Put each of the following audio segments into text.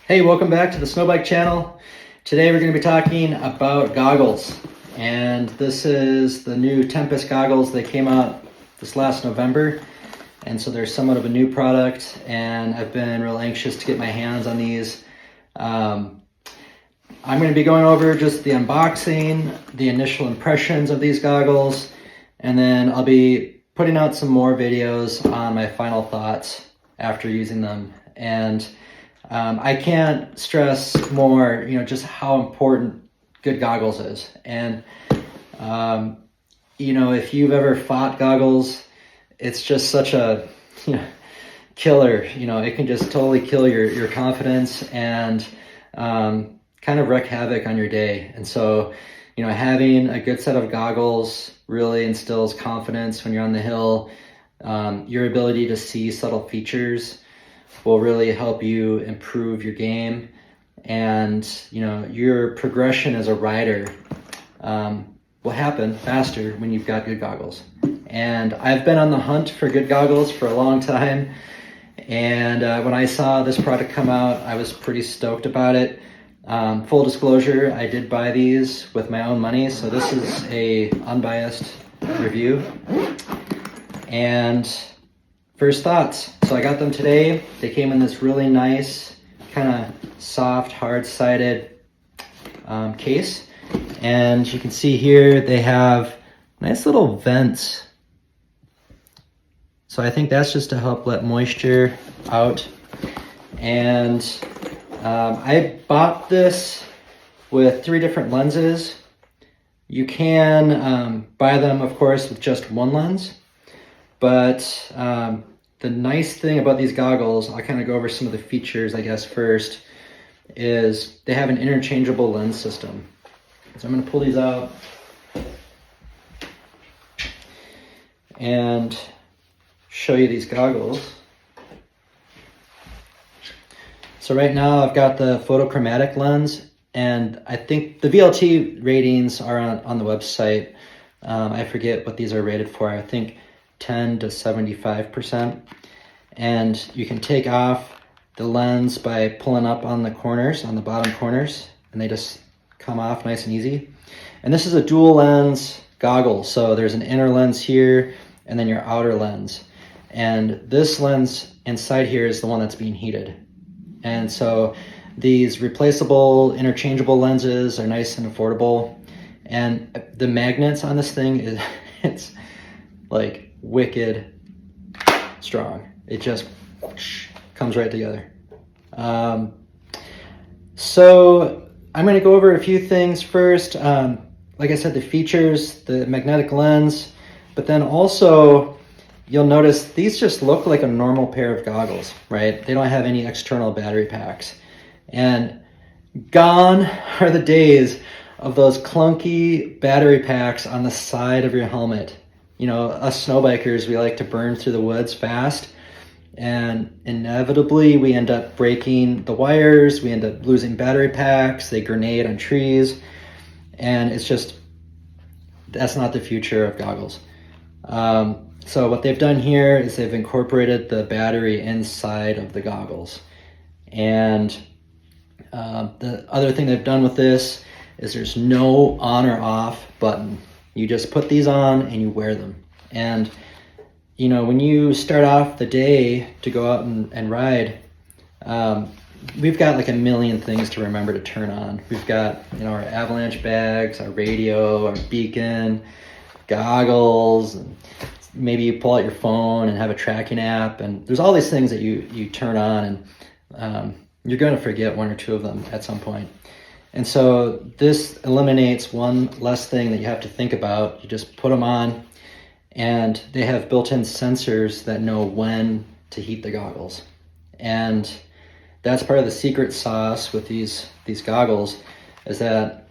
Hey, welcome back to the Snowbike channel. Today we're going to be talking about goggles, and this is the new Tempest goggles. They came out this last November, and so they're somewhat of a new product, and I've been real anxious to get my hands on these. I'm going to be going over just the unboxing, the initial impressions of these goggles, and then I'll be putting out some more videos on my final thoughts after using them. And I can't stress more, just how important good goggles is. And, if you've ever fought goggles, it's just such a killer. It can just totally kill your confidence and kind of wreak havoc on your day. And so, having a good set of goggles really instills confidence when you're on the hill. Your ability to see subtle features will really help you improve your game, and your progression as a rider will happen faster when you've got good goggles. And I've been on the hunt for good goggles for a long time, and when I saw this product come out, I was pretty stoked about it. Full disclosure, I did buy these with my own money, so this is a unbiased review. And first thoughts. So I got them today. They came in this really nice, kind of soft, hard-sided case. And you can see here they have nice little vents. So I think that's just to help let moisture out. And I bought this with 3 different lenses. You can buy them, of course, with just one lens. But the nice thing about these goggles, I'll kind of go over some of the features, I guess, first, is they have an interchangeable lens system. So I'm going to pull these out and show you these goggles. So right now I've got the photochromatic lens, and I think the VLT ratings are on the website. I forget what these are rated for. I think 10 to 75%, and you can take off the lens by pulling up on the corners, on the bottom corners, and they just come off nice and easy. And this is a dual lens goggle, so there's an inner lens here and then your outer lens, and this lens inside here is the one that's being heated. And so these replaceable interchangeable lenses are nice and affordable, and the magnets on this thing is it's like wicked strong. It just comes right together. So I'm going to go over a few things first. Like I said, the features, the magnetic lens, but then also you'll notice these just look like a normal pair of goggles, right? They don't have any external battery packs. And gone are the days of those clunky battery packs on the side of your helmet. Us snowbikers, we like to burn through the woods fast, and inevitably we end up breaking the wires, we end up losing battery packs, they grenade on trees, and that's not the future of goggles. So what they've done here is they've incorporated the battery inside of the goggles. And the other thing they've done with this is there's no on or off button. You just put these on and you wear them. And, when you start off the day to go out and ride, we've got like a million things to remember to turn on. We've got, our avalanche bags, our radio, our beacon, goggles, and maybe you pull out your phone and have a tracking app. And there's all these things that you turn on, and you're going to forget one or two of them at some point. And so this eliminates one less thing that you have to think about. You just put them on, and they have built-in sensors that know when to heat the goggles. And that's part of the secret sauce with these goggles, is that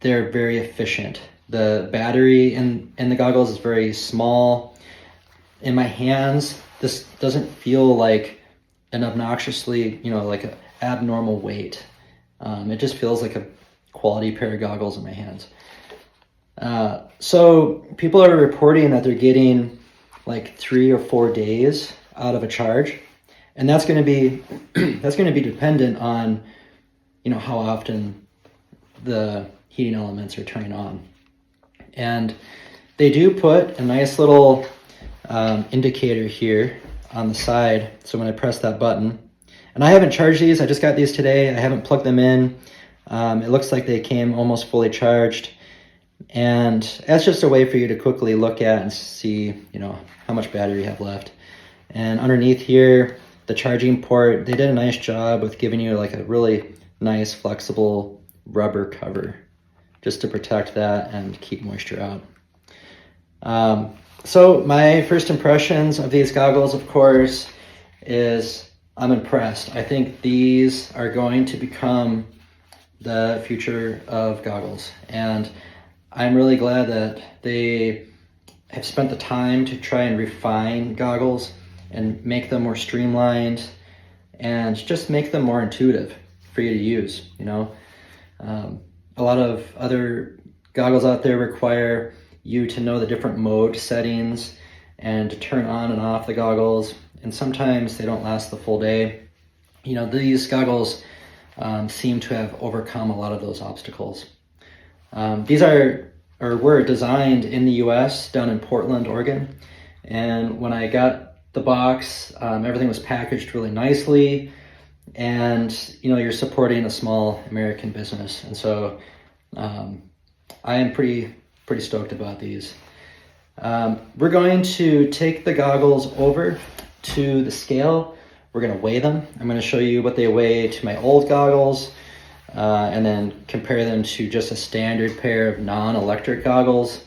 they're very efficient. The battery in the goggles is very small. In my hands, this doesn't feel like an obnoxiously, like an abnormal weight. It just feels like a quality pair of goggles in my hands. So people are reporting that they're getting like 3 or 4 days out of a charge. And that's going to be that's going to be dependent on, you know, how often the heating elements are turning on. And they do put a nice little indicator here on the side. So when I press that button, and I haven't charged these, I just got these today. I haven't plugged them in. It looks like they came almost fully charged. And that's just a way for you to quickly look at and see, you know, how much battery you have left. And underneath here, the charging port, they did a nice job with giving you like a really nice flexible rubber cover just to protect that and keep moisture out. So my first impressions of these goggles, of course, is I'm impressed. I think these are going to become the future of goggles. And I'm really glad that they have spent the time to try and refine goggles and make them more streamlined and just make them more intuitive for you to use, you know. A lot of other goggles out there require you to know the different mode settings and to turn on and off the goggles, and sometimes they don't last the full day. You know, these goggles seem to have overcome a lot of those obstacles. These were designed in the US, down in Portland, Oregon. And when I got the box, everything was packaged really nicely. And, you know, you're supporting a small American business. And so I am pretty stoked about these. We're going to take the goggles over to the scale. We're going to weigh them. I'm going to show you what they weigh to my old goggles. And then compare them to just a standard pair of non-electric goggles.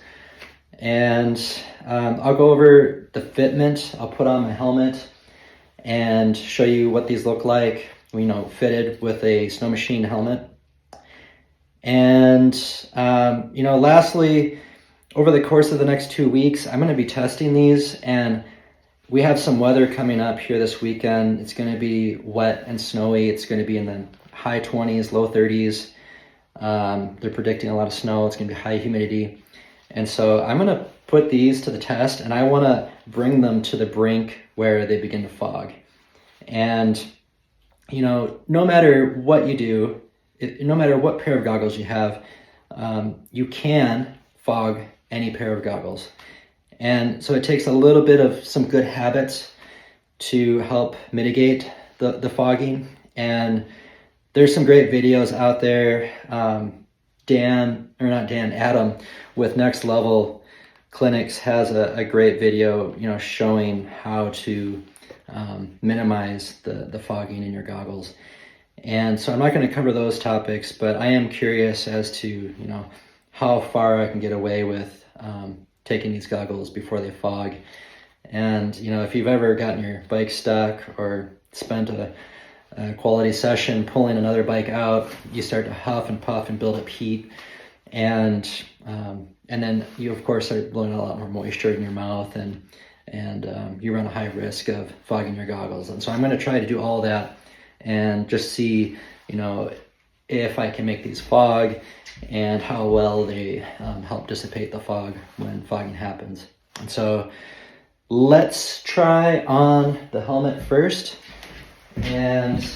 And I'll go over the fitment. I'll put on my helmet and show you what these look like, you know, fitted with a snow machine helmet. And, you know, lastly, over the course of the next 2 weeks, I'm going to be testing these, and we have some weather coming up here this weekend. It's going to be wet and snowy. It's going to be in the high 20s, low 30s. They're predicting a lot of snow. It's going to be high humidity. And so I'm going to put these to the test, and I want to bring them to the brink where they begin to fog. And, you know, no matter what you do, no matter what pair of goggles you have, you can fog any pair of goggles. And so it takes a little bit of some good habits to help mitigate the fogging. And there's some great videos out there. Adam with Next Level Clinics has a great video, you know, showing how to minimize the fogging in your goggles. And so I'm not going to cover those topics, but I am curious as to, you know, how far I can get away with taking these goggles before they fog. And, you know, if you've ever gotten your bike stuck or spent a quality session pulling another bike out, you start to huff and puff and build up heat. And then you, of course, start blowing a lot more moisture in your mouth, and you run a high risk of fogging your goggles. And so I'm going to try to do all that and just see, you know, if I can make these fog and how well they help dissipate the fog when fogging happens. And so let's try on the helmet first and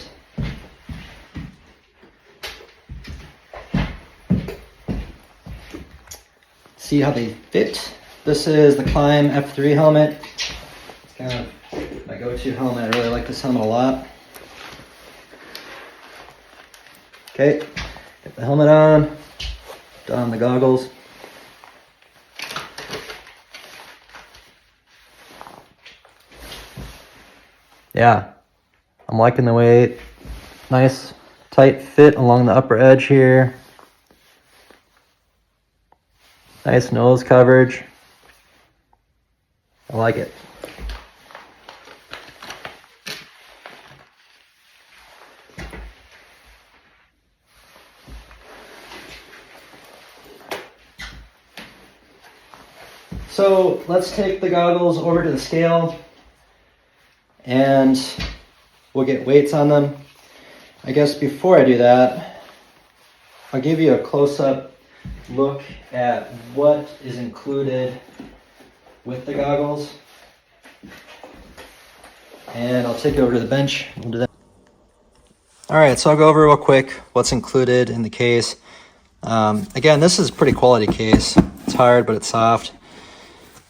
see how they fit. This is the Climb F3 helmet. It's kind of my go-to helmet. I really like this helmet a lot. Okay, get the helmet on, don the goggles. Yeah, I'm liking the way, nice tight fit along the upper edge here. Nice nose coverage. I like it. So let's take the goggles over to the scale and we'll get weights on them. I guess before I do that, I'll give you a close-up look at what is included with the goggles. and I'll take it over to the bench. We'll do that. All right, so I'll go over real quick what's included in the case. Again, this is a pretty quality case. It's hard, but it's soft.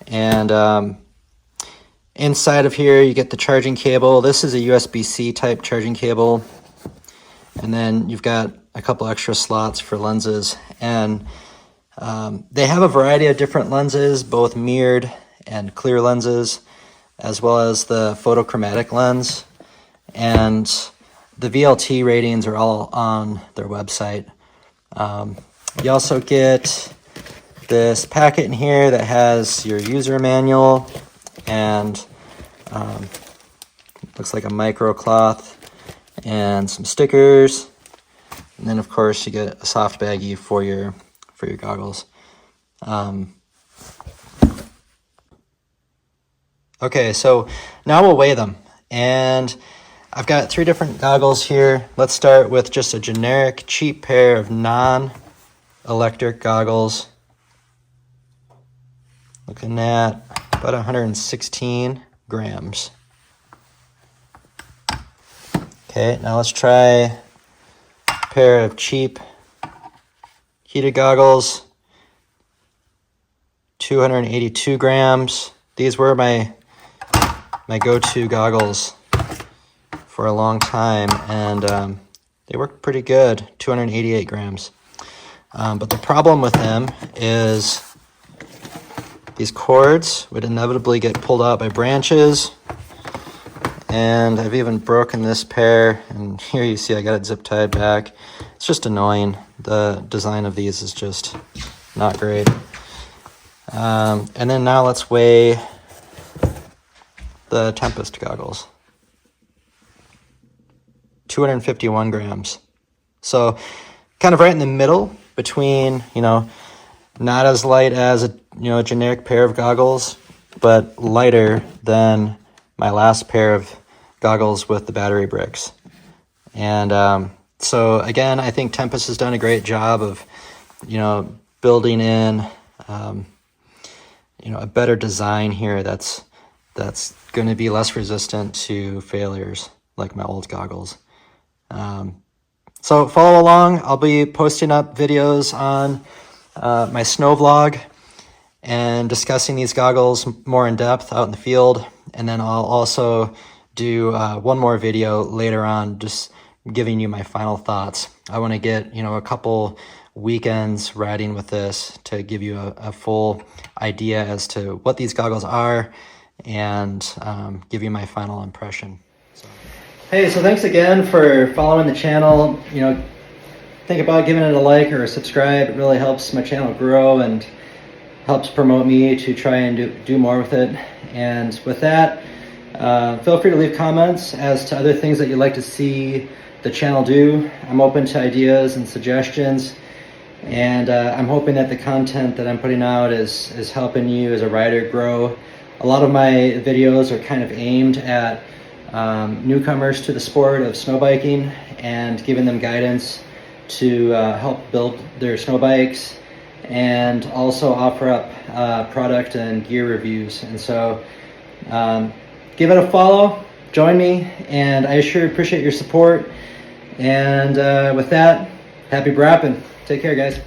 And inside of here, you get the charging cable. This is a USB-C type charging cable. And then you've got a couple extra slots for lenses. And they have a variety of different lenses, both mirrored and clear lenses, as well as the photochromatic lens. And the VLT ratings are all on their website. You also get this packet in here that has your user manual and looks like a micro cloth and some stickers. And then of course you get a soft baggie for your goggles. Okay, so now we'll weigh them. And I've got 3 different goggles here. Let's start with just a generic cheap pair of non-electric goggles. Looking at about 116 grams. Okay, now let's try a pair of cheap heated goggles. 282 grams. These were my go-to goggles for a long time, and they work pretty good. 288 grams. But the problem with them is these cords would inevitably get pulled out by branches, and I've even broken this pair, and here you see I got it zip tied back. It's just annoying. The design of these is just not great. And then now let's weigh the Tempest goggles. 251 grams. So kind of right in the middle between, not as light as a generic pair of goggles, but lighter than my last pair of goggles with the battery bricks. And so again, I think Tempest has done a great job of, building in, a better design here that's going to be less resistant to failures like my old goggles. So follow along. I'll be posting up videos on my snow vlog and discussing these goggles more in depth out in the field. And then I'll also do one more video later on, just giving you my final thoughts. I want to get, a couple weekends riding with this to give you a full idea as to what these goggles are and give you my final impression. Hey, so thanks again for following the channel. Think about giving it a like or a subscribe. It really helps my channel grow and helps promote me to try and do more with it. And with that, feel free to leave comments as to other things that you'd like to see the channel do. I'm open to ideas and suggestions, and I'm hoping that the content that I'm putting out is helping you as a rider grow. A lot of my videos are kind of aimed at newcomers to the sport of snow biking and giving them guidance to help build their snow bikes, and also offer up product and gear reviews. And so give it a follow, join me, and I sure appreciate your support. And with that, happy brapping. Take care, guys.